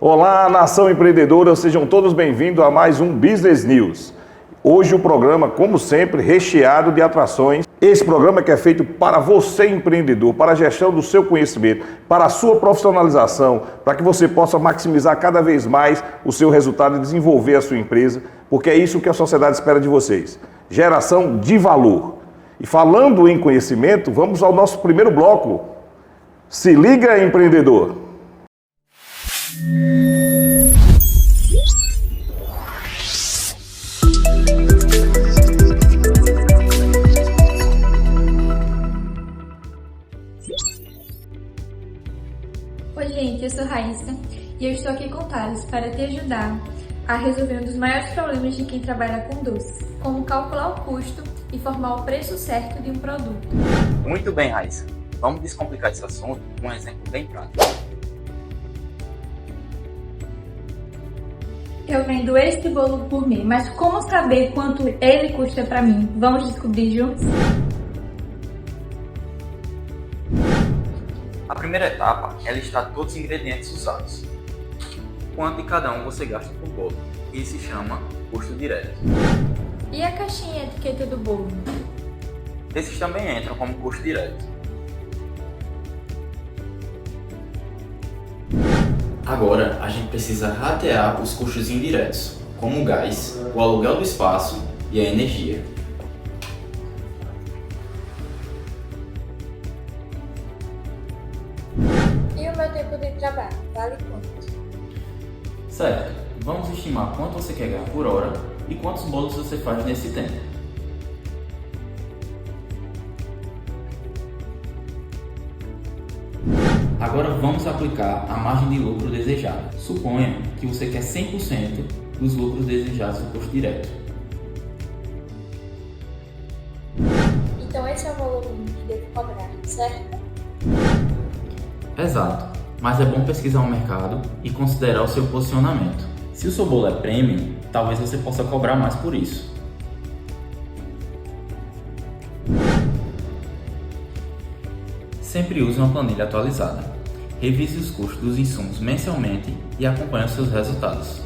Olá, nação empreendedora, sejam todos bem-vindos a mais um Business News. Hoje o programa, como sempre, recheado de atrações. Esse programa que é feito para você empreendedor, para a gestão do seu conhecimento, para a sua profissionalização, para que você possa maximizar cada vez mais o seu resultado e desenvolver a sua empresa, porque é isso que a sociedade espera de vocês. Geração de valor. E falando em conhecimento, vamos ao nosso primeiro bloco. Se liga, empreendedor! Oi gente, eu sou Raíssa e eu estou aqui com o Thales para te ajudar a resolver um dos maiores problemas de quem trabalha com doces, como calcular o custo e formar o preço certo de um produto. Muito bem, Raíssa. Vamos descomplicar esse assunto com um exemplo bem prático. Eu vendo este bolo por mim, mas como saber quanto ele custa para mim? Vamos descobrir juntos? A primeira etapa é listar todos os ingredientes usados. Quanto de cada um você gasta por bolo. Isso se chama custo direto. E a caixinha e etiqueta do bolo? Esses também entram como custo direto. Agora a gente precisa ratear os custos indiretos, como o gás, o aluguel do espaço e a energia. E o meu tempo de trabalho? Vale quanto? Certo, vamos estimar quanto você quer ganhar por hora e quantos bolos você faz nesse tempo. Agora vamos aplicar a margem de lucro desejada. Suponha que você quer 100% dos lucros desejados do custo direto. Então esse é o valor mínimo que devo cobrar, certo? Exato, mas é bom pesquisar o mercado e considerar o seu posicionamento. Se o seu bolo é premium, talvez você possa cobrar mais por isso. Sempre use uma planilha atualizada. Revise os custos dos insumos mensalmente e acompanhe os seus resultados.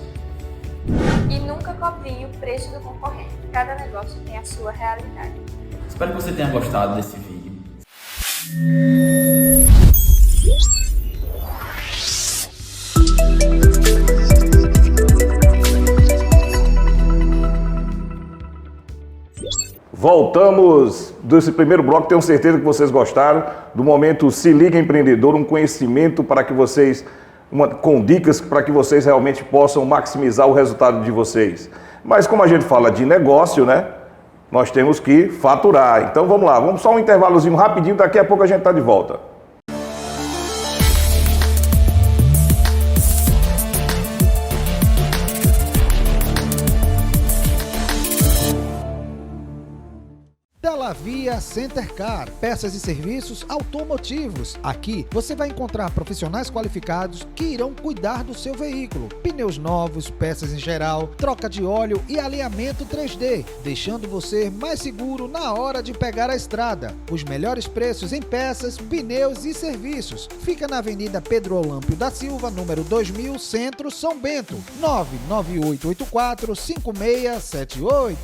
E nunca copie o preço do concorrente. Cada negócio tem a sua realidade. Espero que você tenha gostado desse vídeo. Voltamos desse primeiro bloco, tenho certeza que vocês gostaram do momento Se Liga Empreendedor, um conhecimento para que vocês, com dicas para que vocês realmente possam maximizar o resultado de vocês. Mas como a gente fala de negócio, né, nós temos que faturar. Então vamos lá, vamos só um intervalozinho rapidinho, daqui a pouco a gente está de volta. Via Centercar, peças e serviços automotivos. Aqui você vai encontrar profissionais qualificados que irão cuidar do seu veículo. Pneus novos, peças em geral, troca de óleo e alinhamento 3D, deixando você mais seguro na hora de pegar a estrada. Os melhores preços em peças, pneus e serviços. Fica na Avenida Pedro Olâmpio da Silva, número 2000, Centro, São Bento. 99884-5678.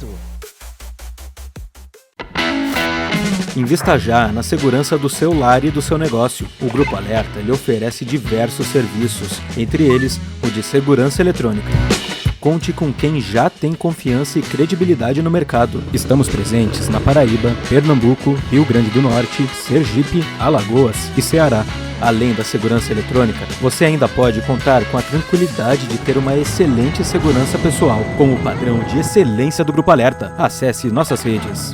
Invista já na segurança do seu lar e do seu negócio. O Grupo Alerta lhe oferece diversos serviços, entre eles o de segurança eletrônica. Conte com quem já tem confiança e credibilidade no mercado. Estamos presentes na Paraíba, Pernambuco, Rio Grande do Norte, Sergipe, Alagoas e Ceará. Além da segurança eletrônica, você ainda pode contar com a tranquilidade de ter uma excelente segurança pessoal, com o padrão de excelência do Grupo Alerta. Acesse nossas redes.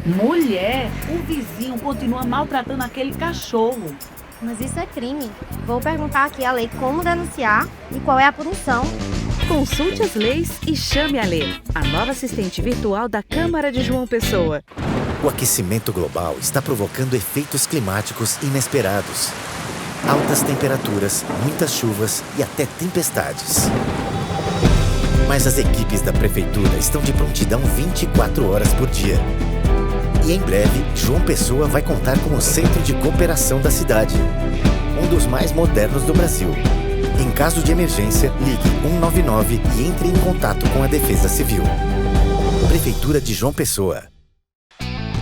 Mulher, o vizinho continua maltratando aquele cachorro. Mas isso é crime. Vou perguntar aqui a lei como denunciar e qual é a punição. Consulte as leis e chame a Lê, a nova assistente virtual da Câmara de João Pessoa. O aquecimento global está provocando efeitos climáticos inesperados. Altas temperaturas, muitas chuvas e até tempestades. Mas as equipes da Prefeitura estão de prontidão 24 horas por dia. E em breve, João Pessoa vai contar com o Centro de Cooperação da cidade, um dos mais modernos do Brasil. Em caso de emergência, ligue 199 e entre em contato com a Defesa Civil. Prefeitura de João Pessoa.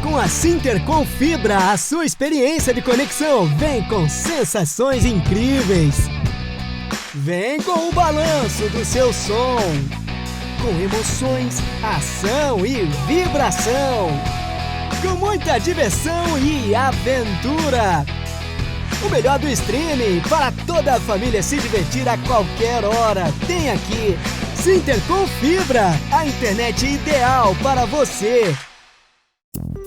Com a Sintercom Fibra, a sua experiência de conexão vem com sensações incríveis. Vem com o balanço do seu som, com emoções, ação e vibração, com muita diversão e aventura. O melhor do streaming para toda a família se divertir a qualquer hora. Tem aqui Sintercom Fibra, a internet ideal para você.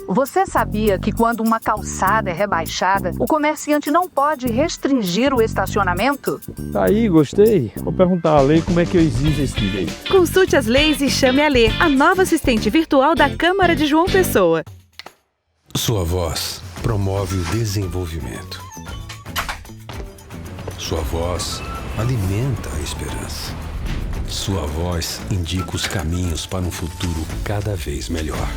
Você sabia que quando uma calçada é rebaixada, o comerciante não pode restringir o estacionamento? Aí, gostei. Vou perguntar à lei como é que eu exijo esse direito. Consulte as leis e chame a Lê, a nova assistente virtual da Câmara de João Pessoa. Sua voz promove o desenvolvimento. Sua voz alimenta a esperança. Sua voz indica os caminhos para um futuro cada vez melhor.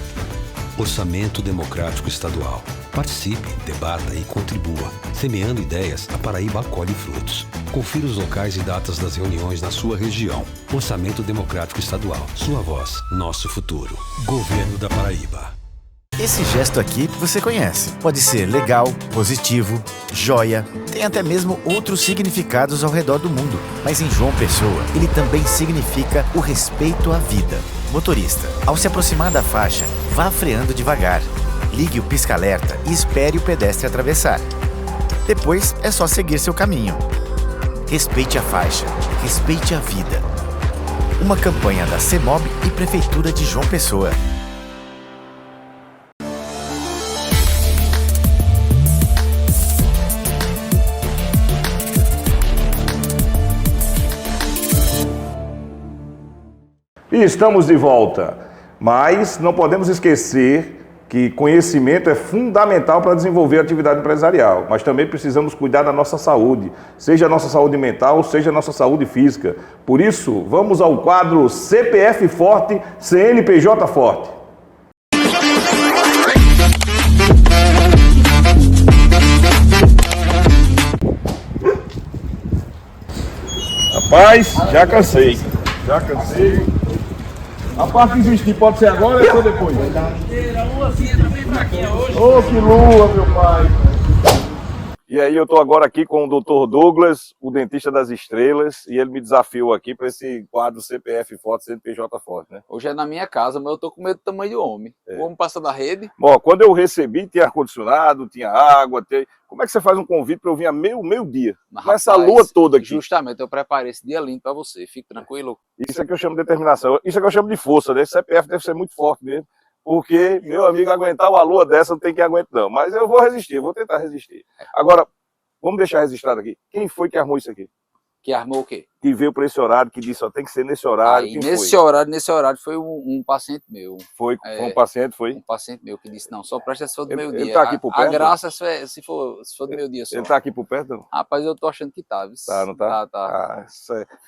Orçamento Democrático Estadual. Participe, debata e contribua. Semeando ideias, a Paraíba acolhe frutos. Confira os locais e datas das reuniões na sua região. Orçamento Democrático Estadual. Sua voz, nosso futuro. Governo da Paraíba. Esse gesto aqui você conhece. Pode ser legal, positivo, joia. Tem até mesmo outros significados ao redor do mundo. Mas em João Pessoa, ele também significa o respeito à vida. Motorista, ao se aproximar da faixa, vá freando devagar. Ligue o pisca-alerta e espere o pedestre atravessar. Depois é só seguir seu caminho. Respeite a faixa, respeite a vida. Uma campanha da CEMOB e Prefeitura de João Pessoa. E estamos de volta, mas não podemos esquecer que conhecimento é fundamental para desenvolver a atividade empresarial, mas também precisamos cuidar da nossa saúde, seja a nossa saúde mental, seja a nossa saúde física. Por isso, vamos ao quadro CPF Forte, CNPJ Forte. Rapaz, já cansei. A parte que existir pode ser agora ou depois? Ô, que lua, meu pai! E aí eu estou agora aqui com o Dr. Douglas, o dentista das estrelas, e ele me desafiou aqui para esse quadro CPF Forte, CNPJ Forte, né? Hoje é na minha casa, mas eu tô com medo do tamanho do homem. O homem passa da rede. Bom, quando eu recebi, tinha ar-condicionado, tinha água, Como é que você faz um convite para eu vir a meio-dia? Com essa lua toda aqui. Justamente, eu preparei esse dia lindo para você, fique tranquilo. Isso é que eu chamo de determinação, isso é que eu chamo de força, né? Esse CPF deve ser muito forte mesmo. Porque, meu amigo, aguentar uma lua dessa não tem quem aguente não. Mas eu vou resistir, vou tentar resistir. Agora, vamos deixar registrado aqui. Quem foi que armou isso aqui? Que armou o quê? Que veio para esse horário, que disse, ó, tem que ser nesse horário. Aí, nesse horário foi um paciente meu. Foi um paciente, foi? Um paciente meu que disse, não, só presta se for do meio-dia. Ele tá aqui por perto? A graça é se for do meio-dia só. Ele tá aqui por perto? Não? Rapaz, eu tô achando que tá, viu? Tá, não tá? Tá.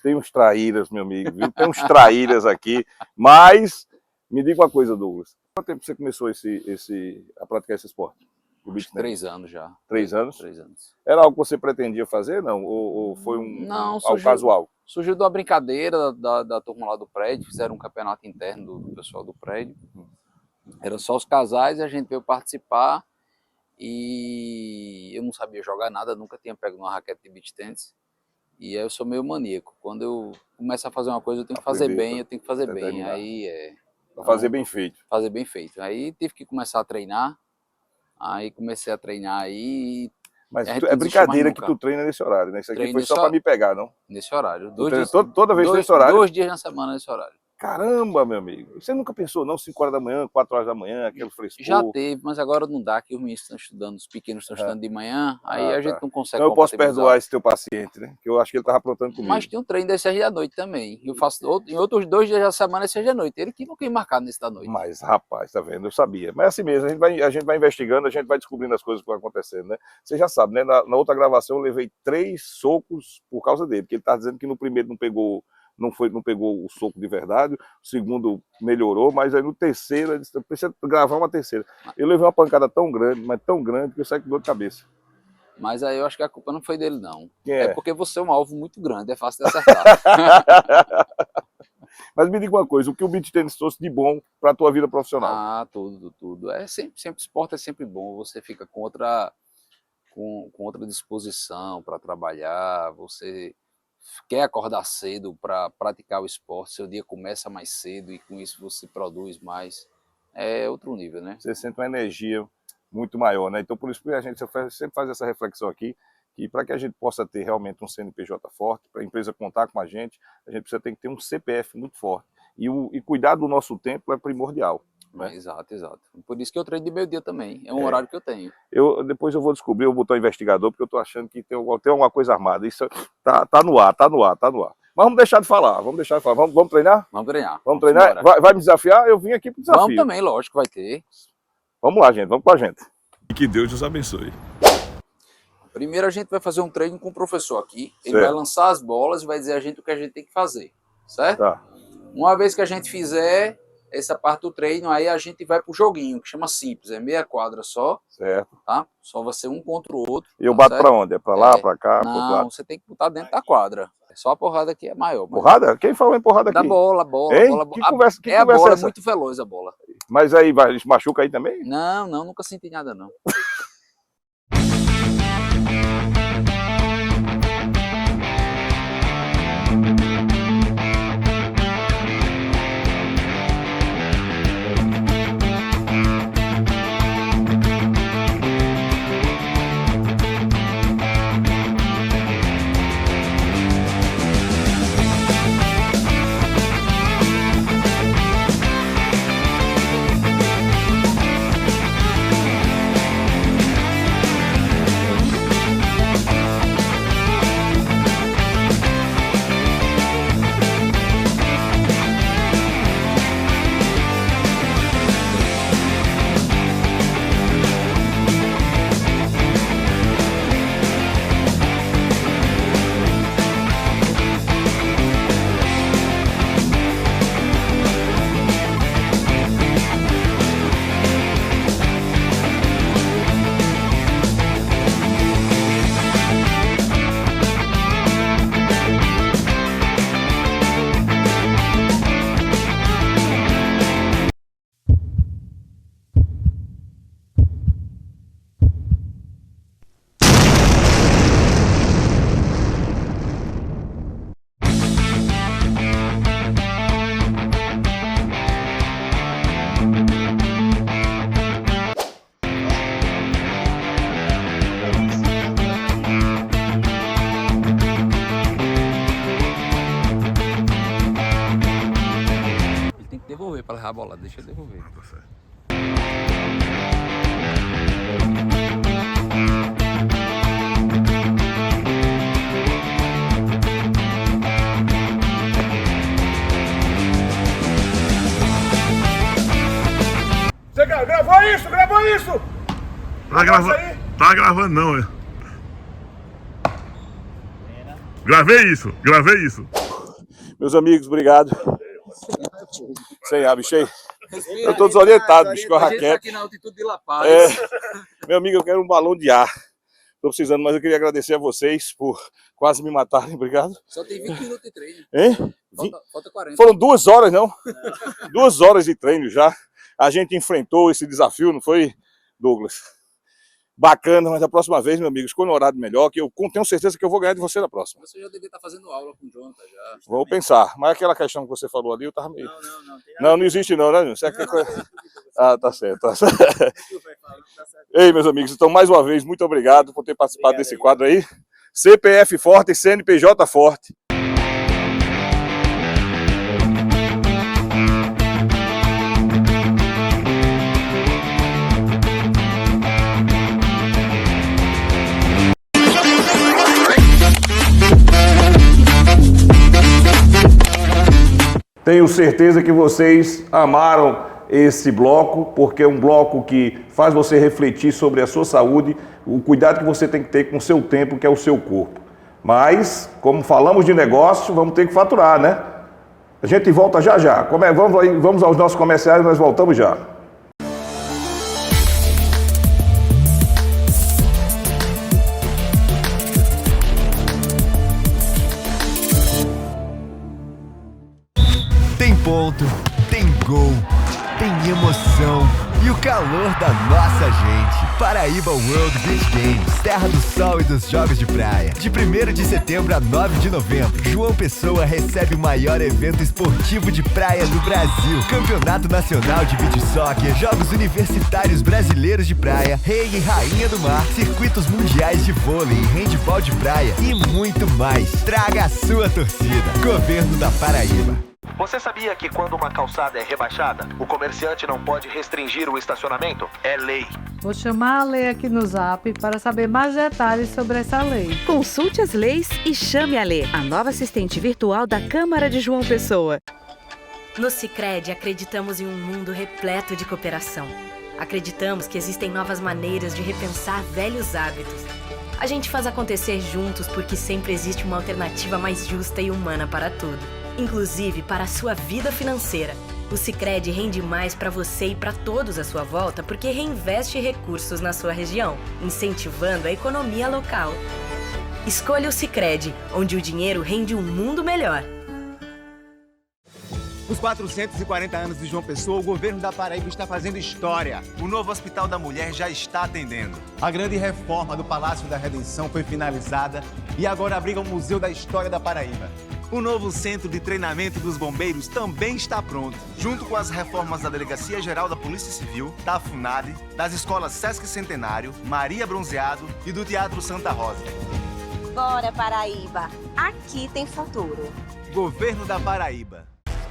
Tem uns traíras, meu amigo, viu? Tem uns traíras aqui. Mas, me diga uma coisa, Douglas. Quanto tempo você começou a praticar esse esporte? 3 anos já. 3 anos? 3 anos. Era algo que você pretendia fazer, não? Ou foi algo casual? Surgiu de uma brincadeira da turma lá do prédio, fizeram um campeonato interno do pessoal do prédio. Era só os casais, a gente veio participar e eu não sabia jogar nada, nunca tinha pego numa raquete de beach tennis. E aí eu sou meio maníaco. Quando eu começo a fazer uma coisa, eu tenho que fazer bem, eu tenho que fazer bem. Aí Pra fazer bem feito. Fazer bem feito. Aí tive que começar a treinar. Aí comecei a treinar aí. Mas é brincadeira que tu treina nesse horário, né? Isso aqui foi só pra me pegar, não? Nesse horário. Toda vez nesse horário? 2 dias na semana nesse horário. Caramba, meu amigo. Você nunca pensou, não? 5 horas da manhã, 4 horas da manhã, aquele frescor? Já teve, mas agora não dá, que os meninos estão estudando, os pequenos estão estudando de manhã, aí a gente não consegue. Então eu posso perdoar esse teu paciente, né? Que eu acho que ele tava aprontando comigo. Mas tem um treino desse às da noite também. Eu faço em outros 2 dias da semana, esse da noite. Ele que não quer marcar nesse da noite. Mas, rapaz, tá vendo? Eu sabia. Mas assim mesmo, a gente vai investigando, a gente vai descobrindo as coisas que vão acontecendo, né? Você já sabe, né? Na outra gravação eu levei 3 socos por causa dele, porque ele tá dizendo que no primeiro não pegou o soco de verdade, o segundo melhorou, mas aí no terceiro ele disse, precisa gravar uma terceira. Eu levei uma pancada tão grande, mas tão grande, que eu saí com dor de cabeça. Mas aí eu acho que a culpa não foi dele, não. É porque você é um alvo muito grande, é fácil de acertar. Mas me diga uma coisa, o que o beach tênis trouxe de bom para a tua vida profissional? Ah, tudo. Sempre esporte é sempre bom, você fica com outra disposição para trabalhar, você quer acordar cedo para praticar o esporte, seu dia começa mais cedo e com isso você produz mais. É outro nível, né? Você sente uma energia muito maior, né? Então por isso que a gente sempre faz essa reflexão aqui, que para que a gente possa ter realmente um CNPJ forte, para a empresa contar com a gente precisa ter que ter um CPF muito forte. E cuidar do nosso tempo é primordial. Né? Exato. Por isso que eu treino de meio-dia também, é um horário que eu tenho. Depois eu vou descobrir, eu vou botar o investigador, porque eu estou achando que tem alguma coisa armada. Isso tá no ar. Mas vamos deixar de falar. Vamos treinar? Vamos treinar. Vamos treinar? Vai me desafiar? Eu vim aqui para o desafio. Vamos também, lógico, vai ter. Vamos lá, gente. Vamos com a gente. E que Deus nos abençoe. Primeiro a gente vai fazer um treino com o professor aqui. Ele vai lançar as bolas e vai dizer a gente o que a gente tem que fazer. Certo? Tá. Uma vez que a gente fizer essa parte do treino, aí a gente vai pro joguinho, que chama simples. É meia quadra só. Certo. Tá? Só vai ser um contra o outro. E eu bato para onde? É para lá, para cá? Não, você tem que botar dentro da quadra. Só a porrada aqui é maior. Porrada? Quem falou em porrada aqui? Da bola. Que conversa a bola é é muito veloz, a bola. Mas aí machuca aí também? Não, nunca senti nada, não. Para levar a bola, deixa eu devolver. Você gravou isso? Tá gravando não, Gravei isso. Meus amigos, obrigado. Sem ar, bicho aí. Eu tô desorientado, bicho, com a raquete. Tá aqui na altitude de La Paz. Meu amigo, eu quero um balão de ar. Tô precisando, mas eu queria agradecer a vocês por quase me matarem, obrigado. Só tem 20 minutos de treino. Hein? Falta 40. Foram 2 horas, não? 2 horas de treino já. A gente enfrentou esse desafio, não foi, Douglas? Bacana, mas a próxima vez, meu amigo, escolha um horário melhor, que eu tenho certeza que eu vou ganhar de você na próxima. Você já devia estar fazendo aula com o Jonathan já. Vou pensar, mas aquela questão que você falou ali, eu tava meio... Não existe não, né? Você quer coisa... Ah, tá certo. Ei, meus amigos, então mais uma vez, muito obrigado por ter participado desse quadro aí. CPF forte e CNPJ forte. Tenho certeza que vocês amaram esse bloco, porque é um bloco que faz você refletir sobre a sua saúde, o cuidado que você tem que ter com o seu tempo, que é o seu corpo. Mas, como falamos de negócio, vamos ter que faturar, né? A gente volta já. Vamos aos nossos comerciais, nós voltamos já. ponto, tem gol, tem emoção e o calor da nossa gente. Paraíba World Beach Games, terra do sol e dos jogos de praia. De 1º de setembro a 9 de novembro, João Pessoa recebe o maior evento esportivo de praia do Brasil. Campeonato Nacional de Beach Soccer, Jogos Universitários Brasileiros de Praia, Rei e Rainha do Mar, circuitos mundiais de vôlei e handebol de praia e muito mais. Traga a sua torcida. Governo da Paraíba. Você sabia que quando uma calçada é rebaixada, o comerciante não pode restringir o estacionamento? É lei. Vou chamar a Lei aqui no Zap para saber mais detalhes sobre essa lei. Consulte as leis e chame a Lei, a nova assistente virtual da Câmara de João Pessoa. No Sicredi acreditamos em um mundo repleto de cooperação. Acreditamos que existem novas maneiras de repensar velhos hábitos. A gente faz acontecer juntos porque sempre existe uma alternativa mais justa e humana para tudo. Inclusive para a sua vida financeira. O Sicredi rende mais para você e para todos à sua volta porque reinveste recursos na sua região, incentivando a economia local. Escolha o Sicredi, onde o dinheiro rende um mundo melhor. Nos 440 anos de João Pessoa, o governo da Paraíba está fazendo história. O novo Hospital da Mulher já está atendendo. A grande reforma do Palácio da Redenção foi finalizada e agora abriga o Museu da História da Paraíba. O novo Centro de Treinamento dos Bombeiros também está pronto, junto com as reformas da Delegacia Geral da Polícia Civil, da FUNAD, das escolas Sesc Centenário, Maria Bronzeado e do Teatro Santa Rosa. Bora, Paraíba! Aqui tem futuro. Governo da Paraíba.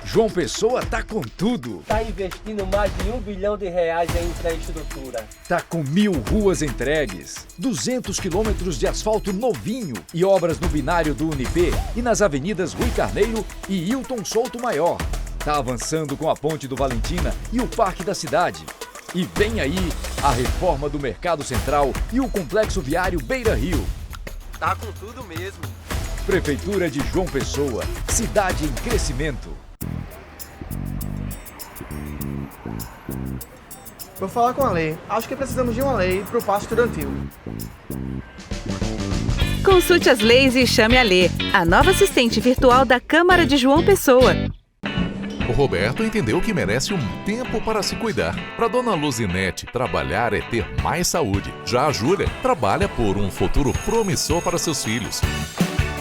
João Pessoa tá com tudo. Tá investindo mais de R$1 bilhão em infraestrutura. Tá com 1.000 ruas entregues, 200 quilômetros de asfalto novinho e obras no binário do Unip e nas avenidas Rui Carneiro e Hilton Souto Maior. Tá avançando com a Ponte do Valentina e o Parque da Cidade. E vem aí a reforma do Mercado Central e o Complexo Viário Beira Rio. Tá com tudo mesmo. Prefeitura de João Pessoa, cidade em crescimento. Vou falar com a Lei. Acho que precisamos de uma lei para o passo estudantil. Consulte as leis e chame a Lei, a nova assistente virtual da Câmara de João Pessoa. O Roberto entendeu que merece um tempo para se cuidar. Para Dona Luzinete, trabalhar é ter mais saúde. Já a Júlia trabalha por um futuro promissor para seus filhos.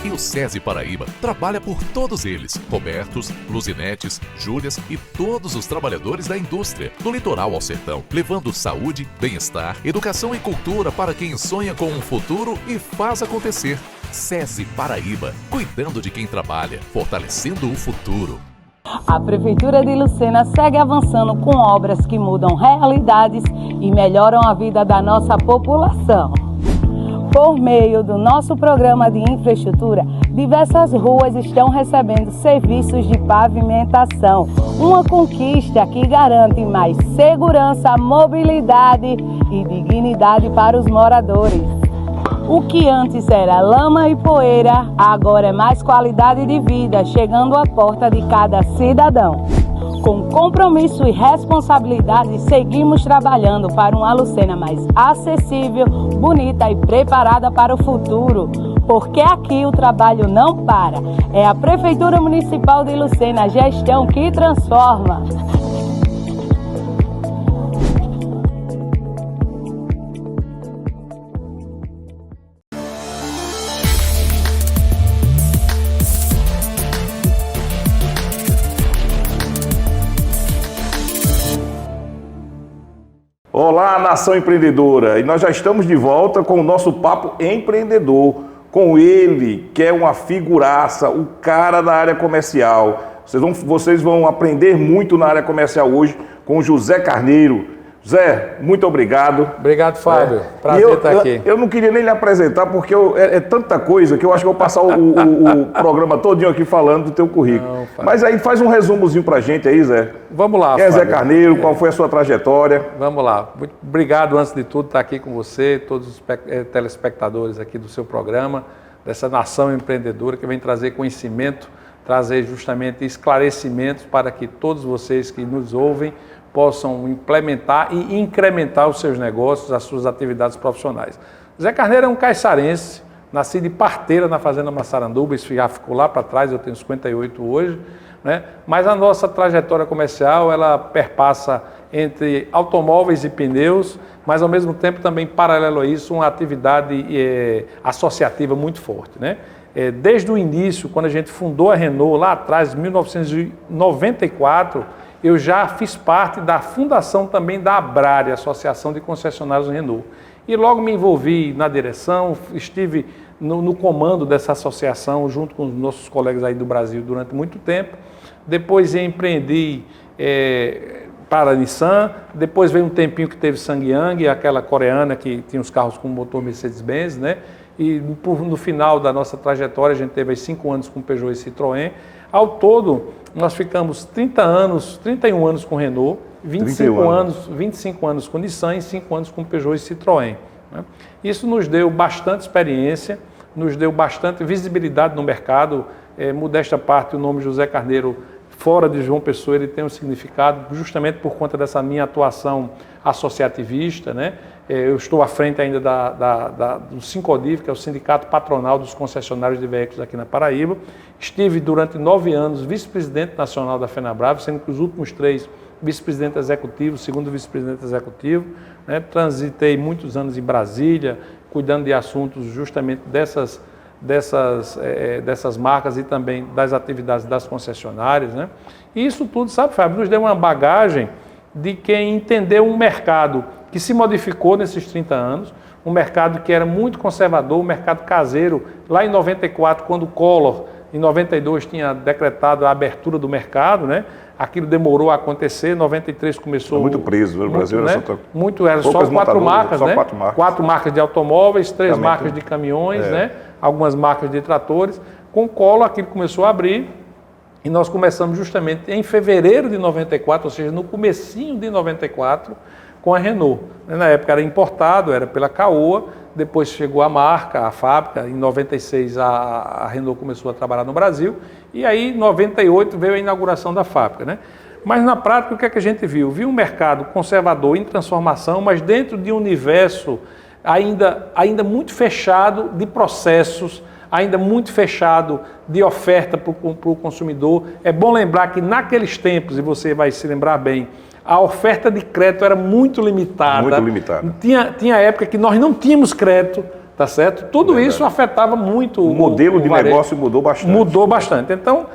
E o SESI Paraíba trabalha por todos eles, Robertos, Luzinetes, Júlias e todos os trabalhadores da indústria, do litoral ao sertão, levando saúde, bem-estar, educação e cultura para quem sonha com um futuro e faz acontecer. SESI Paraíba, cuidando de quem trabalha, fortalecendo o futuro. A Prefeitura de Lucena segue avançando com obras que mudam realidades e melhoram a vida da nossa população. Por meio do nosso programa de infraestrutura, diversas ruas estão recebendo serviços de pavimentação. Uma conquista que garante mais segurança, mobilidade e dignidade para os moradores. O que antes era lama e poeira, agora é mais qualidade de vida, chegando à porta de cada cidadão. Com compromisso e responsabilidade, seguimos trabalhando para uma Lucena mais acessível, bonita e preparada para o futuro. Porque aqui o trabalho não para. É a Prefeitura Municipal de Lucena, a gestão que transforma. Olá, nação empreendedora! E nós já estamos de volta com o nosso Papo Empreendedor, com ele, que é uma figuraça, o cara da área comercial. Vocês vão aprender muito na área comercial hoje com o José Carneiro. Zé, muito obrigado. Obrigado, Fábio. Prazer estar aqui. Eu não queria nem lhe apresentar, porque é tanta coisa que eu acho que eu vou passar o programa todinho aqui falando do teu currículo. Não, mas aí faz um resumozinho pra gente aí, Zé. Vamos lá, Quem é Fábio? Zé Carneiro? Qual foi a sua trajetória? Vamos lá. Muito obrigado, antes de tudo, estar aqui com você, todos os telespectadores aqui do seu programa, dessa nação empreendedora que vem trazer conhecimento, trazer justamente esclarecimentos para que todos vocês que nos ouvem possam implementar e incrementar os seus negócios, as suas atividades profissionais. Zé Carneiro é um caiçarense, nascido em Parteira, na Fazenda Massaranduba, isso já ficou lá para trás, eu tenho 58 hoje, né? Mas a nossa trajetória comercial, ela perpassa entre automóveis e pneus, mas ao mesmo tempo também, paralelo a isso, uma atividade associativa muito forte, né? Desde o início, quando a gente fundou a Renault, lá atrás, em 1994, eu já fiz parte da fundação também da Abrare, Associação de Concessionários Renault. E logo me envolvi na direção, estive no comando dessa associação, junto com os nossos colegas aí do Brasil durante muito tempo. Depois empreendi para a Nissan, depois veio um tempinho que teve SsangYong, aquela coreana que tinha os carros com motor Mercedes-Benz, né? E no final da nossa trajetória, a gente teve aí 5 anos com Peugeot e Citroën. Ao todo, nós ficamos 31 anos com Renault, 25 anos com Nissan e 5 anos com Peugeot e Citroën, né? Isso nos deu bastante experiência, nos deu bastante visibilidade no mercado. Modesta parte, o nome José Carneiro, fora de João Pessoa, ele tem um significado justamente por conta dessa minha atuação associativista, né? Eu estou à frente ainda do Sincodiv, que é o Sindicato Patronal dos Concessionários de Veículos aqui na Paraíba. Estive durante 9 anos vice-presidente nacional da FenaBrave, sendo que os últimos 3 vice-presidente executivo, segundo vice-presidente executivo, né? Transitei muitos anos em Brasília, cuidando de assuntos justamente dessas marcas e também das atividades das concessionárias, né? E isso tudo, sabe, Fábio, nos deu uma bagagem de quem entendeu um mercado que se modificou nesses 30 anos, um mercado que era muito conservador, um mercado caseiro. Lá em 94, quando o Collor, em 92, tinha decretado a abertura do mercado, né? Aquilo demorou a acontecer, em 93 começou... Muito preso, no Brasil era só... Era só 4 marcas, né? 4 marcas. 4 marcas de automóveis, 3 marcas de caminhões, né? Algumas marcas de tratores. Com o Collor, aquilo começou a abrir e nós começamos justamente em fevereiro de 94, ou seja, no comecinho de 94, com a Renault. Na época era importado, era pela Caoa, depois chegou a marca, a fábrica, em 96 a Renault começou a trabalhar no Brasil, e aí em 98 veio a inauguração da fábrica, né? Mas na prática o que é que a gente viu? Viu um mercado conservador em transformação, mas dentro de um universo ainda muito fechado de processos, ainda muito fechado de oferta para o consumidor. É bom lembrar que naqueles tempos, e você vai se lembrar bem, a oferta de crédito era muito limitada. Muito limitada. Tinha época que nós não tínhamos crédito, tá certo? Tudo isso afetava muito o modelo de negócio mudou bastante. Mudou bastante. Então,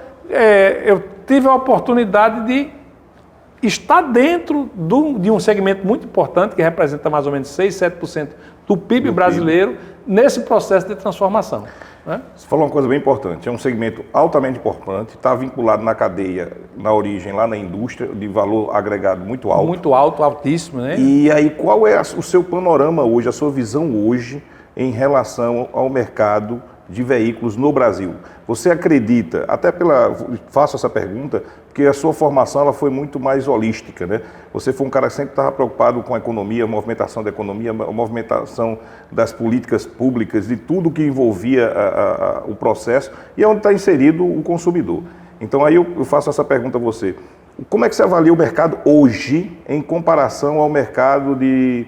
eu tive a oportunidade de estar dentro de um segmento muito importante, que representa mais ou menos 6, 7% do PIB brasileiro, nesse processo de transformação, né? Você falou uma coisa bem importante, é um segmento altamente importante, está vinculado na cadeia, na origem, lá na indústria, de valor agregado muito alto. Muito alto, altíssimo, né? E aí, qual é o seu panorama hoje, a sua visão hoje, em relação ao mercado de veículos no Brasil? Você acredita, faço essa pergunta, porque a sua formação ela foi muito mais holística, né? Você foi um cara que sempre estava preocupado com a economia, a movimentação da economia, a movimentação das políticas públicas, de tudo que envolvia o processo, e é onde está inserido o consumidor. Então aí eu faço essa pergunta a você. Como é que você avalia o mercado hoje em comparação ao mercado de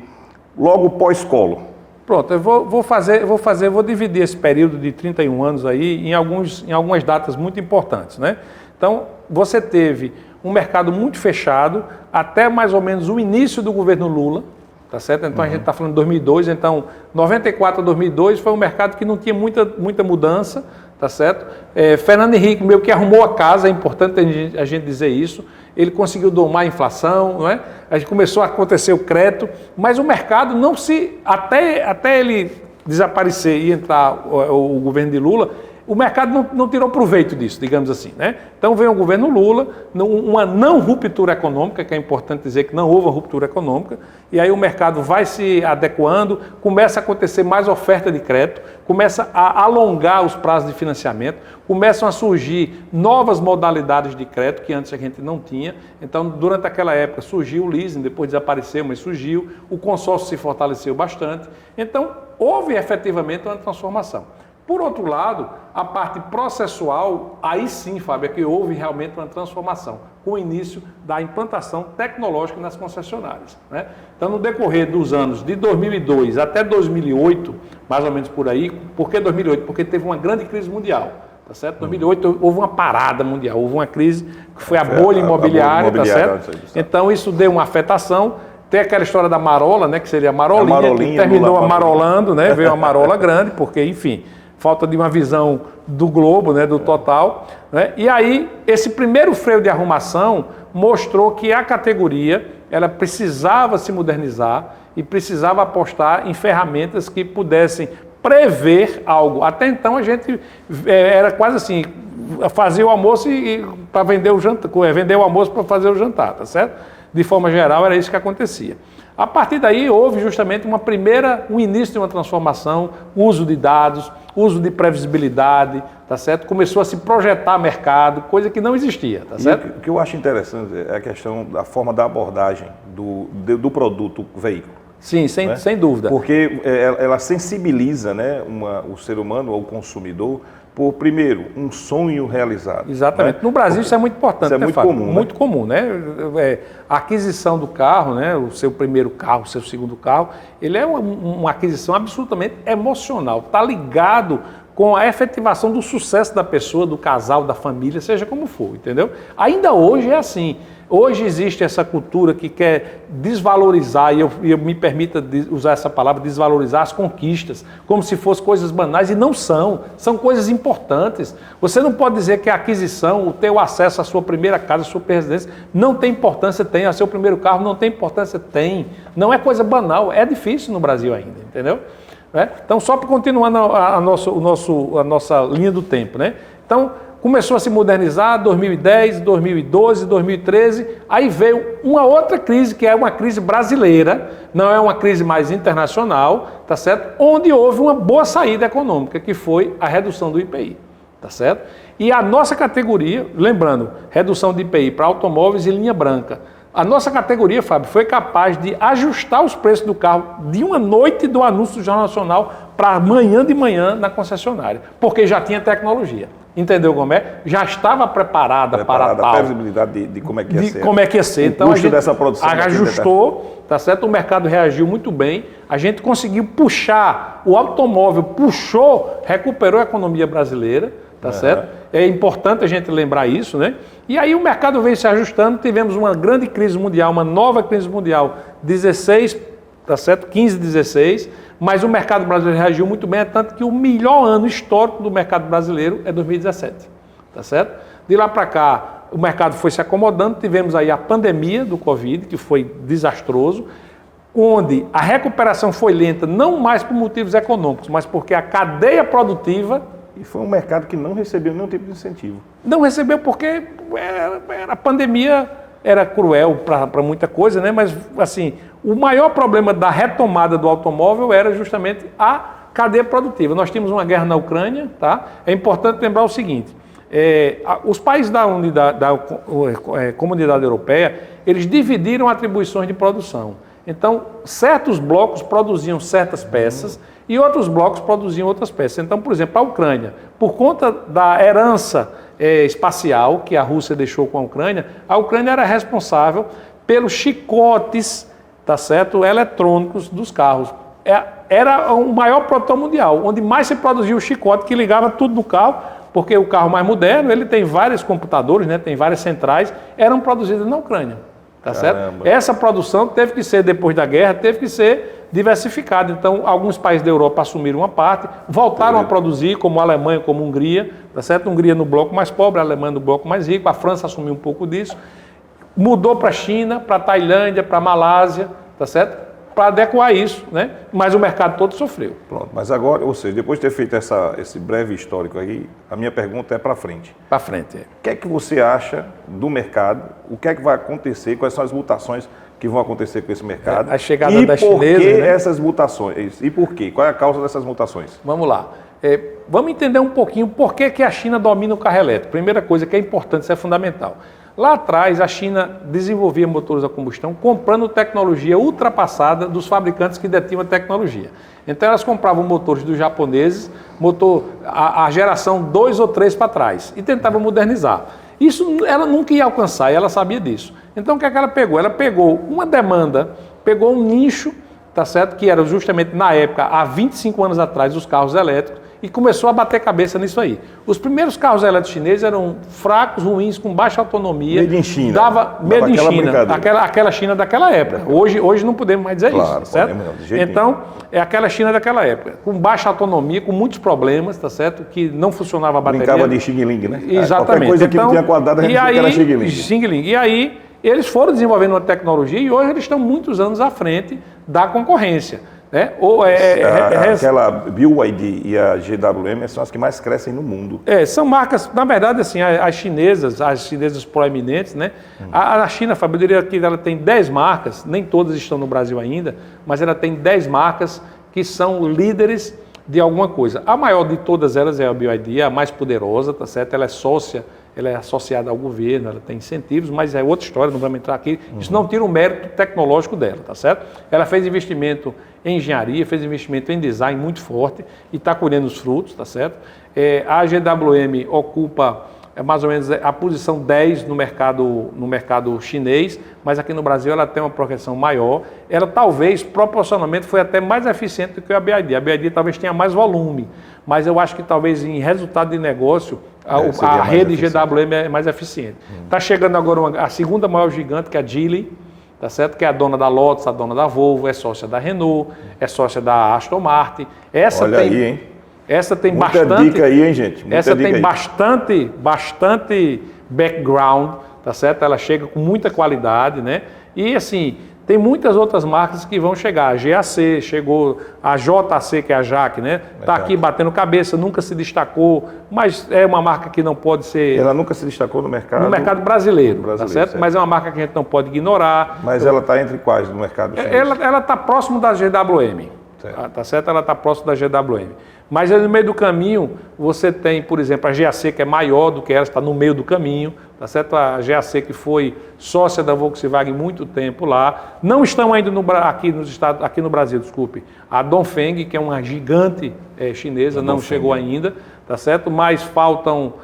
logo pós-Collor? Pronto, eu vou dividir esse período de 31 anos aí em algumas datas muito importantes, né? Então, você teve um mercado muito fechado até mais ou menos o início do governo Lula, tá certo? Então, a gente está falando de 2002, então, 94 a 2002 foi um mercado que não tinha muita mudança, tá certo? Fernando Henrique meio que arrumou a casa, é importante a gente dizer isso. Ele conseguiu domar a inflação, não é? A gente começou a acontecer o crédito, mas o mercado não até ele desaparecer e entrar o governo de Lula, o mercado não tirou proveito disso, digamos assim, né? Então veio o governo Lula, uma não ruptura econômica, que é importante dizer que não houve uma ruptura econômica, e aí o mercado vai se adequando, começa a acontecer mais oferta de crédito, começa a alongar os prazos de financiamento, começam a surgir novas modalidades de crédito que antes a gente não tinha. Então, durante aquela época surgiu o leasing, depois desapareceu, mas surgiu, o consórcio se fortaleceu bastante. Então, houve efetivamente uma transformação. Por outro lado, a parte processual, aí sim, Fábio, é que houve realmente uma transformação, com o início da implantação tecnológica nas concessionárias, né? Então, no decorrer dos anos de 2002 até 2008, mais ou menos por aí, por que 2008? Porque teve uma grande crise mundial, tá certo? 2008 houve uma parada mundial, houve uma crise que foi a bolha imobiliária, tá certo? Então isso deu uma afetação. Tem aquela história da marola, né, que seria a marolinha, que terminou amarolando, né, veio uma marola grande, porque, enfim, falta de uma visão do globo, né, do total, né? E aí esse primeiro freio de arrumação mostrou que a categoria ela precisava se modernizar e precisava apostar em ferramentas que pudessem prever algo. Até então a gente era quase assim, fazia o almoço para vender o jantar, vender o almoço para fazer o jantar, tá certo? De forma geral era isso que acontecia. A partir daí houve justamente um início de uma transformação, uso de dados, uso de previsibilidade, tá certo? Começou a se projetar mercado, coisa que não existia, tá certo? E o que eu acho interessante é a questão da forma da abordagem do produto, veículo. Sim, sem dúvida. Porque ela sensibiliza, né, o ser humano ou o consumidor por, primeiro, um sonho realizado. Exatamente. Né? No Brasil isso é muito importante. Isso é muito comum. Muito comum, né? A aquisição do carro, né, o seu primeiro carro, o seu segundo carro, ele é uma aquisição absolutamente emocional. Está ligado com a efetivação do sucesso da pessoa, do casal, da família, seja como for, entendeu? Ainda hoje é assim. Hoje existe essa cultura que quer desvalorizar, e eu me permita usar essa palavra, desvalorizar as conquistas, como se fossem coisas banais, e não são. São coisas importantes. Você não pode dizer que a aquisição, o teu acesso à sua primeira casa, à sua residência, não tem importância, tem. A seu primeiro carro não tem importância, tem. Não é coisa banal, é difícil no Brasil ainda, entendeu? Então, só para continuar a nossa linha do tempo, né? Então, começou a se modernizar, 2010, 2012, 2013, aí veio uma outra crise, que é uma crise brasileira, não é uma crise mais internacional, tá certo? Onde houve uma boa saída econômica, que foi a redução do IPI, tá certo? E a nossa categoria, lembrando, redução de IPI para automóveis e linha branca, a nossa categoria, Fábio, foi capaz de ajustar os preços do carro de uma noite do anúncio do Jornal Nacional para amanhã de manhã na concessionária, porque já tinha tecnologia. Entendeu como é? Já estava preparada para tal. A previsibilidade de como é que ia ser. Como é que ia ser. Então a gente dessa produção ajustou, tá certo? O mercado reagiu muito bem. A gente conseguiu puxar, o automóvel puxou, recuperou a economia brasileira, tá certo? É importante a gente lembrar isso, né? E aí o mercado veio se ajustando, tivemos uma grande crise mundial, uma nova crise mundial, 16, tá certo? 15, 16, mas o mercado brasileiro reagiu muito bem, é tanto que o melhor ano histórico do mercado brasileiro é 2017, tá certo? De lá para cá, o mercado foi se acomodando, tivemos aí a pandemia do Covid, que foi desastroso, onde a recuperação foi lenta, não mais por motivos econômicos, mas porque a cadeia produtiva... E foi um mercado que não recebeu nenhum tipo de incentivo. Não recebeu porque a pandemia era cruel para muita coisa, né? Mas, assim, o maior problema da retomada do automóvel era justamente a cadeia produtiva. Nós tínhamos uma guerra na Ucrânia, tá? É importante lembrar o seguinte, os países da Comunidade Europeia, eles dividiram atribuições de produção. Então, certos blocos produziam certas peças e outros blocos produziam outras peças. Então, por exemplo, a Ucrânia, por conta da herança espacial que a Rússia deixou com a Ucrânia era responsável pelos chicotes, tá certo, eletrônicos dos carros. Era o maior produtor mundial, onde mais se produzia o chicote que ligava tudo no carro, porque o carro mais moderno, ele tem vários computadores, né, tem várias centrais, eram produzidas na Ucrânia. Tá certo? Essa produção teve que ser, depois da guerra, teve que ser diversificada. Então, alguns países da Europa assumiram uma parte, voltaram a produzir, como a Alemanha, como a Hungria, tá certo? A Hungria no bloco mais pobre, a Alemanha no bloco mais rico, a França assumiu um pouco disso, mudou para a China, para a Tailândia, para a Malásia, tá certo? Para adequar isso, né? Mas o mercado todo sofreu. Pronto, mas agora, ou seja, depois de ter feito esse breve histórico aí, a minha pergunta é para frente. Para frente, O que é que você acha do mercado? O que é que vai acontecer? Quais são as mutações que vão acontecer com esse mercado? A chegada da chinesa, né? E por que essas mutações? E por quê? Qual é a causa dessas mutações? Vamos lá. Vamos entender um pouquinho por que a China domina o carro elétrico. Primeira coisa que é importante, isso é fundamental. Lá atrás, a China desenvolvia motores a combustão comprando tecnologia ultrapassada dos fabricantes que detinham a tecnologia. Então, elas compravam motores dos japoneses, a geração 2 ou 3 para trás, e tentavam modernizar. Isso ela nunca ia alcançar, e ela sabia disso. Então, o que é que ela pegou? Ela pegou uma demanda, pegou um nicho, tá certo? Que era justamente, na época, há 25 anos atrás, os carros elétricos, E começou a bater cabeça nisso aí. Os primeiros carros elétricos chineses eram fracos, ruins, com baixa autonomia. Made in China. Dava made in China, aquela China daquela época. Hoje não podemos mais dizer isso, tá certo? Então, é aquela China daquela época, com baixa autonomia, com muitos problemas, tá certo? Que não funcionava a bateria. Brincava de Xing Ling, né? Exatamente. Qualquer coisa que não tinha quadrado, a gente dizia que era Xing Ling. Xing Ling. E aí, eles foram desenvolvendo uma tecnologia e hoje eles estão muitos anos à frente da concorrência. Né? Aquela BYD e a GWM são as que mais crescem no mundo. São marcas, na verdade, assim, as chinesas proeminentes, né? A China, Fábio, eu diria que ela tem 10 marcas, nem todas estão no Brasil ainda, mas ela tem 10 marcas que são líderes de alguma coisa. A maior de todas elas é a BYD, a mais poderosa, tá certo? Ela é sócia, ela é associada ao governo, ela tem incentivos, mas é outra história, não vamos entrar aqui. Isso não tira o mérito tecnológico dela, tá certo? Ela fez investimento em engenharia, fez investimento em design muito forte e está colhendo os frutos, tá certo? A GWM ocupa mais ou menos a posição 10 no mercado chinês, mas aqui no Brasil ela tem uma projeção maior. Ela talvez, proporcionalmente, foi até mais eficiente do que a BYD. A BYD talvez tenha mais volume, mas eu acho que talvez em resultado de negócio, a rede GWM é mais eficiente. Está chegando agora a segunda maior gigante, que é a Geely, tá certo? Que é a dona da Lotus, a dona da Volvo, é sócia da Renault, é sócia da Aston Martin. Olha aí, hein? Essa tem muita dica aí, hein, gente? Essa tem bastante background, tá certo? Ela chega com muita qualidade, né? E assim, tem muitas outras marcas que vão chegar. A GAC chegou, a JAC, que é a Jaque, né? Está aqui batendo cabeça, nunca se destacou, mas é uma marca que não pode ser... Ela nunca se destacou no mercado? No mercado brasileiro, tá certo? Mas é uma marca que a gente não pode ignorar. Mas ela está entre quais no mercado chinês? Ela está próximo da GWM, tá certo? Ela está próximo da GWM. Mas no meio do caminho, você tem, por exemplo, a GAC, que é maior do que ela, está no meio do caminho, tá certo? A GAC, que foi sócia da Volkswagen muito tempo lá. Não estão ainda aqui no Brasil, desculpe. A Dongfeng, que é uma gigante chinesa, não chegou ainda, tá certo? Mas faltam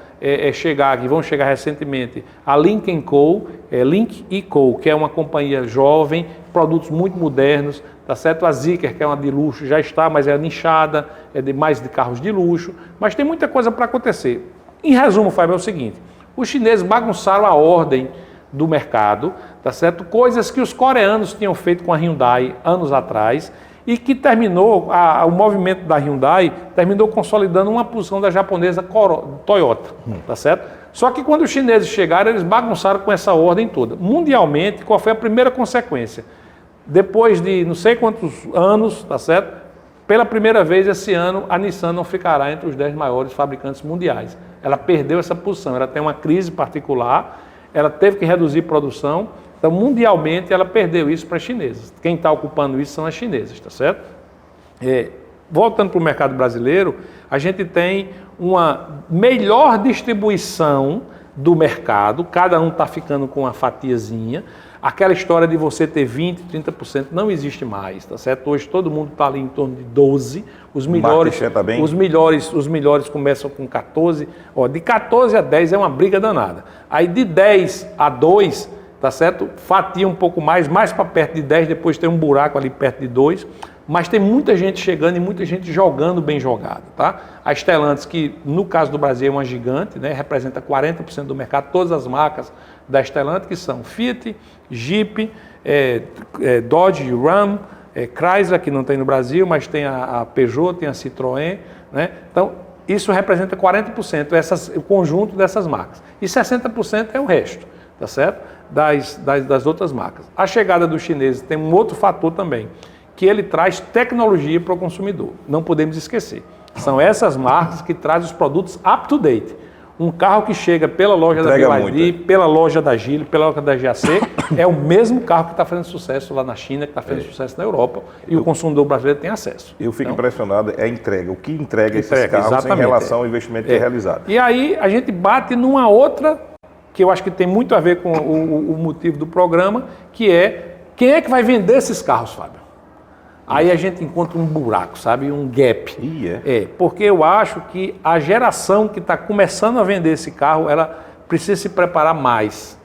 chegar, que vão chegar recentemente, a Lynk & Co., Lynk & Co., que é uma companhia jovem, produtos muito modernos, tá certo? A Zeekr, que é uma de luxo, já está, mas é nichada, mais de carros de luxo, mas tem muita coisa para acontecer. Em resumo, Fábio, é o seguinte: os chineses bagunçaram a ordem do mercado, tá certo? Coisas que os coreanos tinham feito com a Hyundai anos atrás e que terminou, o movimento da Hyundai terminou consolidando uma posição da japonesa Toyota, tá certo? Só que quando os chineses chegaram, eles bagunçaram com essa ordem toda. Mundialmente, qual foi a primeira consequência? Depois de não sei quantos anos, tá certo? Pela primeira vez esse ano, a Nissan não ficará entre os 10 maiores fabricantes mundiais. Ela perdeu essa posição, ela tem uma crise particular, ela teve que reduzir produção, então mundialmente ela perdeu isso para as chinesas. Quem está ocupando isso são as chinesas, tá certo? Voltando para o mercado brasileiro, a gente tem uma melhor distribuição do mercado, cada um está ficando com uma fatiazinha. Aquela história de você ter 20%, 30% não existe mais, tá certo? Hoje todo mundo está ali em torno de 12%, os melhores começam com 14%, de 14 a 10 é uma briga danada. Aí de 10 a 2, tá certo? Fatia um pouco mais para perto de 10, depois tem um buraco ali perto de 2, mas tem muita gente chegando e muita gente jogando bem jogado, tá? A Stellantis, que no caso do Brasil é uma gigante, né? Representa 40% do mercado, todas as marcas da Stellantis, que são Fiat, Jeep, Dodge, Ram, Chrysler, que não tem no Brasil, mas tem a Peugeot, tem a Citroën, né? Então, isso representa 40%, o conjunto dessas marcas. E 60% é o resto, tá certo? Das outras marcas. A chegada dos chineses tem um outro fator também, que ele traz tecnologia para o consumidor. Não podemos esquecer. São essas marcas que trazem os produtos up-to-date. Um carro que chega pela loja da BYD, pela loja da Geely, pela loja da GAC, é o mesmo carro que está fazendo sucesso lá na China, que está fazendo sucesso na Europa, e o consumidor brasileiro tem acesso. Eu fico impressionado, é a entrega. O que entrega esses carros em relação ao investimento que é realizado. E aí a gente bate numa outra, que eu acho que tem muito a ver com o motivo do programa, que é quem é que vai vender esses carros, Fábio? Aí a gente encontra um buraco, sabe? Um gap. Porque eu acho que a geração que está começando a vender esse carro, ela precisa se preparar mais,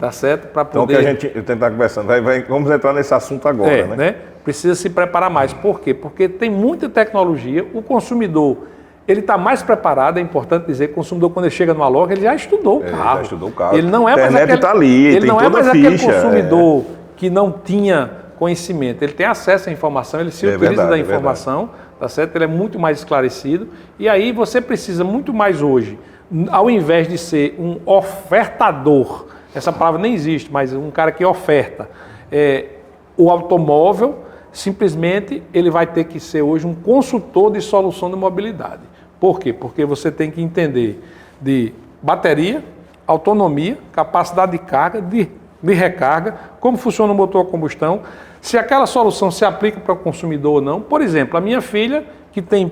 tá certo? Para poder... Então, que a gente tentar conversando, vamos entrar nesse assunto agora, né? Precisa se preparar mais. Por quê? Porque tem muita tecnologia, o consumidor ele está mais preparado, é importante dizer que o consumidor, quando ele chega numa loja, ele já estudou o carro. Já estudou o carro. Ele não é mais internet aquele, tá ali, ele tem não é toda mais a aquele ficha, consumidor que não tinha conhecimento. Ele tem acesso à informação, ele se utiliza da informação, tá certo? Ele é muito mais esclarecido. E aí você precisa muito mais hoje, ao invés de ser um ofertador, essa palavra nem existe, mas um cara que oferta o automóvel, simplesmente ele vai ter que ser hoje um consultor de solução de mobilidade. Por quê? Porque você tem que entender de bateria, autonomia, capacidade de carga, de recarga, como funciona o motor a combustão, se aquela solução se aplica para o consumidor ou não. Por exemplo, a minha filha, que tem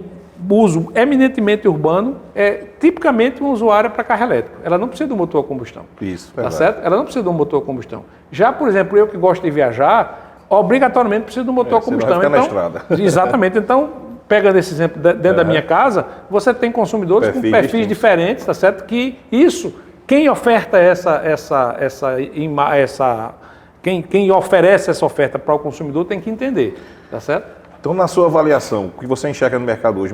uso eminentemente urbano, é tipicamente uma usuária para carro elétrico. Ela não precisa do motor a combustão. Isso, tá certo? Ela não precisa do motor a combustão. Já, por exemplo, eu que gosto de viajar, obrigatoriamente preciso do motor a combustão. Então, na estrada. Exatamente. Então, pegando esse exemplo dentro da minha casa, você tem consumidores com perfis diferentes, tá certo? Que isso, quem oferta quem oferece essa oferta para o consumidor tem que entender, tá certo? Então, na sua avaliação, o que você enxerga no mercado hoje?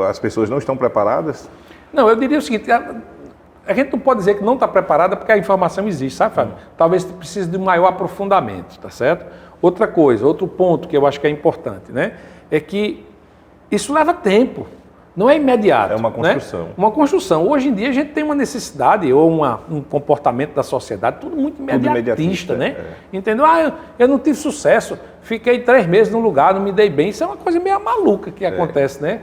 As pessoas não estão preparadas? Não, eu diria o seguinte, a gente não pode dizer que não está preparada porque a informação existe, sabe, Fábio? Talvez precise de um maior aprofundamento, tá certo? Outra coisa, outro ponto que eu acho que é importante, né? É que isso leva tempo, não é imediato. É uma construção. Né? Uma construção. Hoje em dia a gente tem uma necessidade ou um comportamento da sociedade, tudo muito imediatista, né? Entendeu? Eu não tive sucesso, fiquei 3 meses num lugar, não me dei bem. Isso é uma coisa meio maluca que acontece, né?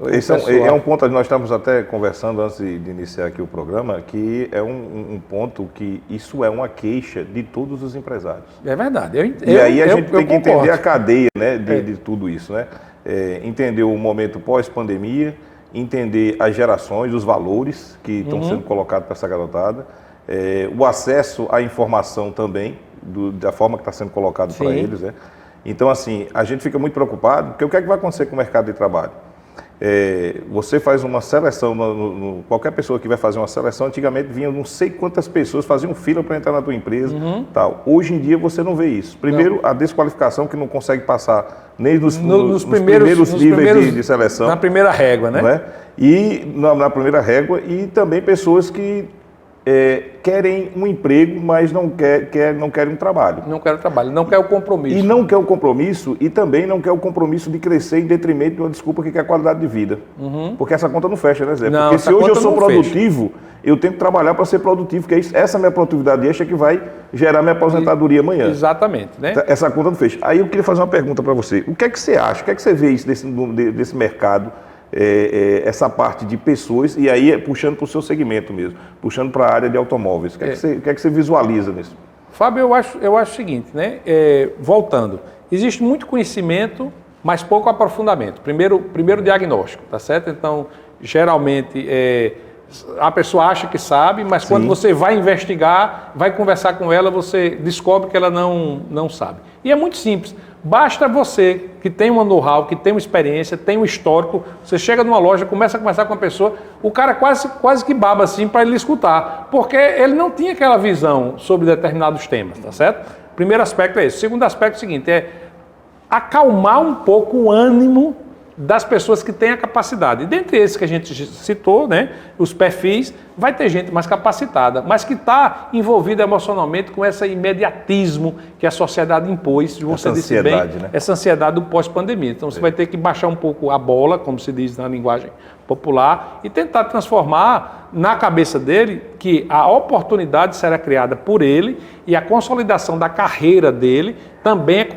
Esse é um ponto que nós estamos até conversando antes de iniciar aqui o programa, que é um ponto que isso é uma queixa de todos os empresários. É verdade. E aí a gente tem que entender a cadeia, né, de tudo isso, né? Entender o momento pós-pandemia, entender as gerações, os valores que estão sendo colocados para essa garotada, o acesso à informação também, da forma que está sendo colocado para eles, né? Então, assim, a gente fica muito preocupado, porque o que é que vai acontecer com o mercado de trabalho? Você faz uma seleção, qualquer pessoa que vai fazer uma seleção, antigamente vinham não sei quantas pessoas, faziam fila para entrar na tua empresa, tal. Hoje em dia você não vê isso. Primeiro, a desqualificação, que não consegue passar nem nos primeiros níveis de seleção. Na primeira régua, né? Não é? E na primeira régua, e também pessoas que querem um emprego, mas não querem um trabalho. Não querem trabalho, não quer o compromisso. E não quer o compromisso, e também não quer o compromisso de crescer em detrimento de uma desculpa que é a qualidade de vida. Porque essa conta não fecha, né, Zé? Não, porque se hoje eu sou produtivo, eu tenho que trabalhar para ser produtivo, porque essa minha produtividade extra que vai gerar minha aposentadoria amanhã. Exatamente, né? Essa conta não fecha. Aí eu queria fazer uma pergunta para você. O que é que você acha? O que é que você vê isso desse mercado? Essa parte de pessoas, e aí puxando para o seu segmento mesmo, puxando para a área de automóveis. O que é que você visualiza nisso? Fábio, eu acho o seguinte, né? Voltando, existe muito conhecimento, mas pouco aprofundamento. Primeiro diagnóstico, tá certo? Então, geralmente, a pessoa acha que sabe, mas quando você vai investigar, vai conversar com ela, você descobre que ela não sabe. E é muito simples. Basta você, que tem uma know-how, que tem uma experiência, tem um histórico, você chega numa loja, começa a conversar com a pessoa, o cara quase que baba assim para ele escutar, porque ele não tinha aquela visão sobre determinados temas, tá certo? Primeiro aspecto é esse. O segundo aspecto é o seguinte, é acalmar um pouco o ânimo das pessoas que têm a capacidade. E dentre esses que a gente citou, né, os perfis, vai ter gente mais capacitada, mas que está envolvida emocionalmente com esse imediatismo que a sociedade impôs, você disse bem, né? Essa ansiedade do pós-pandemia. Então você vai ter que baixar um pouco a bola, como se diz na linguagem popular, e tentar transformar na cabeça dele que a oportunidade será criada por ele e a consolidação da carreira dele também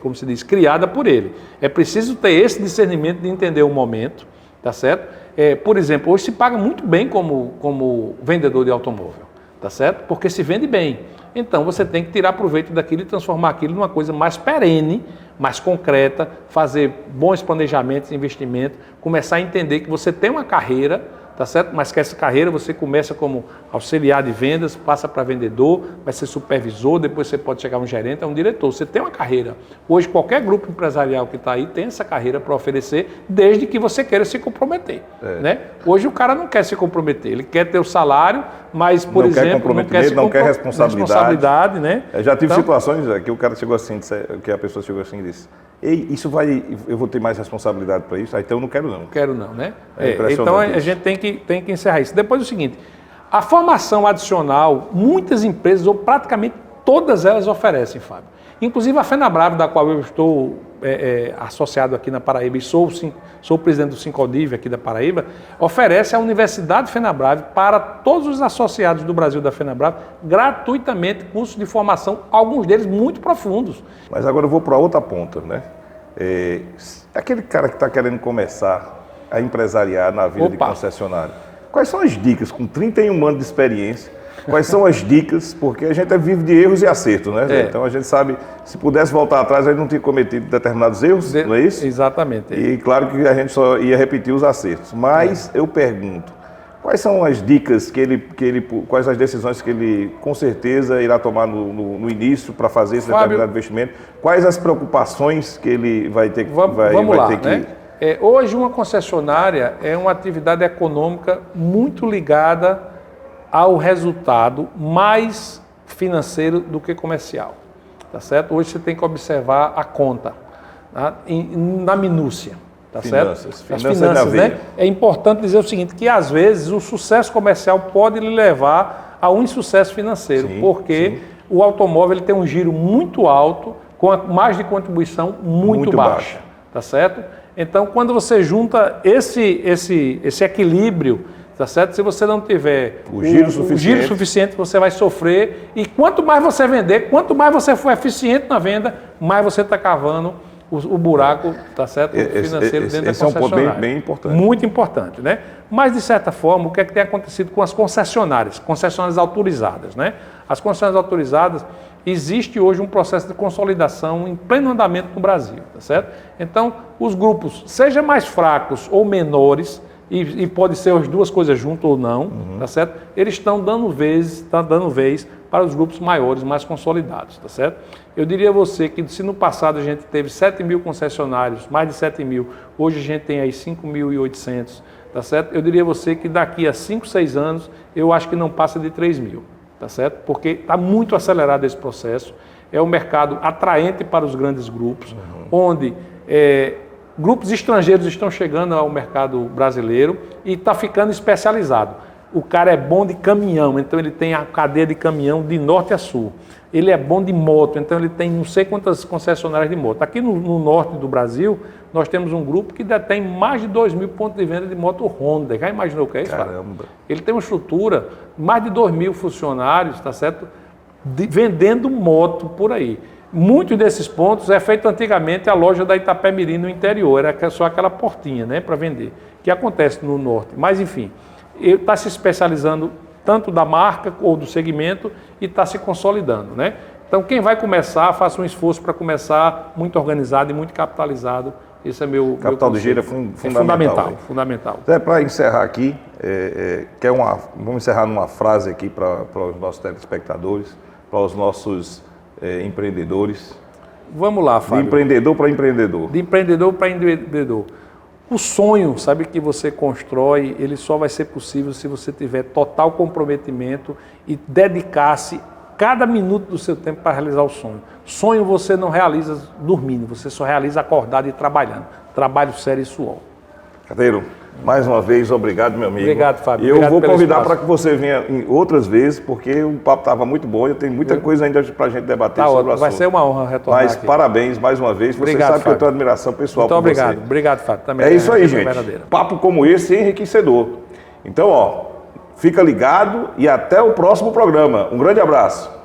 como se diz, criada por ele. É preciso ter esse discernimento de entender o momento, tá certo? Por exemplo, hoje se paga muito bem como vendedor de automóvel, tá certo? Porque se vende bem. Então você tem que tirar proveito daquilo e transformar aquilo numa coisa mais perene, mais concreta, fazer bons planejamentos, investimentos, começar a entender que você tem uma carreira, tá certo? Mas que essa carreira você começa como auxiliar de vendas, passa para vendedor, vai ser supervisor, depois você pode chegar a um gerente, a um diretor. Você tem uma carreira. Hoje, qualquer grupo empresarial que está aí tem essa carreira para oferecer, desde que você queira se comprometer. Né? Hoje o cara não quer se comprometer, ele quer ter o salário, mas, por não exemplo, quer comprometimento, não quer responsabilidade. Né? Eu já tive situações que o cara chegou assim, que a pessoa chegou assim e disse: ei, eu vou ter mais responsabilidade para isso? Então eu não quero não. Não quero não, né? Então a gente tem que encerrar isso. Depois é o seguinte, a formação adicional, muitas empresas, ou praticamente todas elas oferecem, Fábio. Inclusive a FenaBrave, da qual eu estou associado aqui na Paraíba e sou o presidente do Sincodiv aqui da Paraíba, oferece a Universidade FenaBrave para todos os associados do Brasil da FenaBrave gratuitamente cursos de formação, alguns deles muito profundos. Mas agora eu vou para outra ponta, né? Aquele cara que está querendo começar a empresariar na vida de concessionário, quais são as dicas, com 31 anos de experiência, quais são as dicas, porque a gente vive de erros e acertos, né? Então a gente sabe, se pudesse voltar atrás, a gente não tinha cometido determinados erros, não é isso? Exatamente. E claro que a gente só ia repetir os acertos. Mas eu pergunto, quais são as dicas quais as decisões que ele com certeza irá tomar no início para fazer esse determinado investimento? Quais as preocupações que ele vai ter que... Vamos lá, né? Hoje uma concessionária é uma atividade econômica muito ligada ao resultado mais financeiro do que comercial, tá certo? Hoje você tem que observar a conta, tá? Na minúcia, tá certo? As finanças, né? É importante dizer o seguinte, que às vezes o sucesso comercial pode lhe levar a um insucesso financeiro, porque o automóvel ele tem um giro muito alto, com a margem de contribuição muito baixa, tá certo? Então, quando você junta esse equilíbrio, tá certo? Se você não tiver o giro suficiente, você vai sofrer. E quanto mais você vender, quanto mais você for eficiente na venda, mais você está cavando o buraco, tá certo? Financeiro dentro da concessionária. Esse é um ponto bem importante. Muito importante, né? Mas, de certa forma, o que é que tem acontecido com as concessionárias autorizadas, né? As concessionárias autorizadas, existe hoje um processo de consolidação em pleno andamento no Brasil, tá certo? Então, os grupos, seja mais fracos ou menores, e pode ser as duas coisas juntas ou não, tá certo? Eles estão dando vez para os grupos maiores, mais consolidados, tá certo? Eu diria a você que se no passado a gente teve 7 mil concessionários, mais de 7 mil, hoje a gente tem aí 5.800, tá certo? Eu diria a você que daqui a 5, 6 anos, eu acho que não passa de 3 mil, tá certo? Porque está muito acelerado esse processo, é um mercado atraente para os grandes grupos, onde grupos estrangeiros estão chegando ao mercado brasileiro e está ficando especializado. O cara é bom de caminhão, então ele tem a cadeia de caminhão de norte a sul. Ele é bom de moto, então ele tem não sei quantas concessionárias de moto. Aqui no norte do Brasil, nós temos um grupo que detém mais de 2.000 pontos de venda de moto Honda. Já imaginou o que é isso? Caramba! Ele tem uma estrutura, mais de 2.000 funcionários, tá certo? Vendendo moto por aí. Muitos desses pontos é feito antigamente a loja da Itapemirim no interior, era só aquela portinha, né, para vender, que acontece no norte. Mas, enfim, ele está se especializando tanto da marca ou do segmento e está se consolidando, né? Então, quem vai começar, faça um esforço para começar muito organizado e muito capitalizado. Esse é meu capital de giro é fundamental. Para encerrar aqui, vamos encerrar numa frase aqui para os nossos telespectadores, para os nossos empreendedores. Vamos lá, Fábio. De empreendedor para empreendedor. De empreendedor para empreendedor. O sonho, sabe, que você constrói, ele só vai ser possível se você tiver total comprometimento e dedicar-se cada minuto do seu tempo para realizar o sonho. Sonho você não realiza dormindo, você só realiza acordado e trabalhando. Trabalho sério e suor. Cadeiro, mais uma vez, obrigado, meu amigo. Obrigado, Fábio. E eu vou convidar para que você venha em outras vezes, porque o papo estava muito bom e eu tenho muita coisa ainda para a gente debater sobre o assunto. Vai ser uma honra retornar aqui. Parabéns mais uma vez. Você sabe que eu tenho admiração pessoal por você. Muito obrigado, Fábio. Também é isso aí, gente. Papo como esse é enriquecedor. Então, fica ligado e até o próximo programa. Um grande abraço.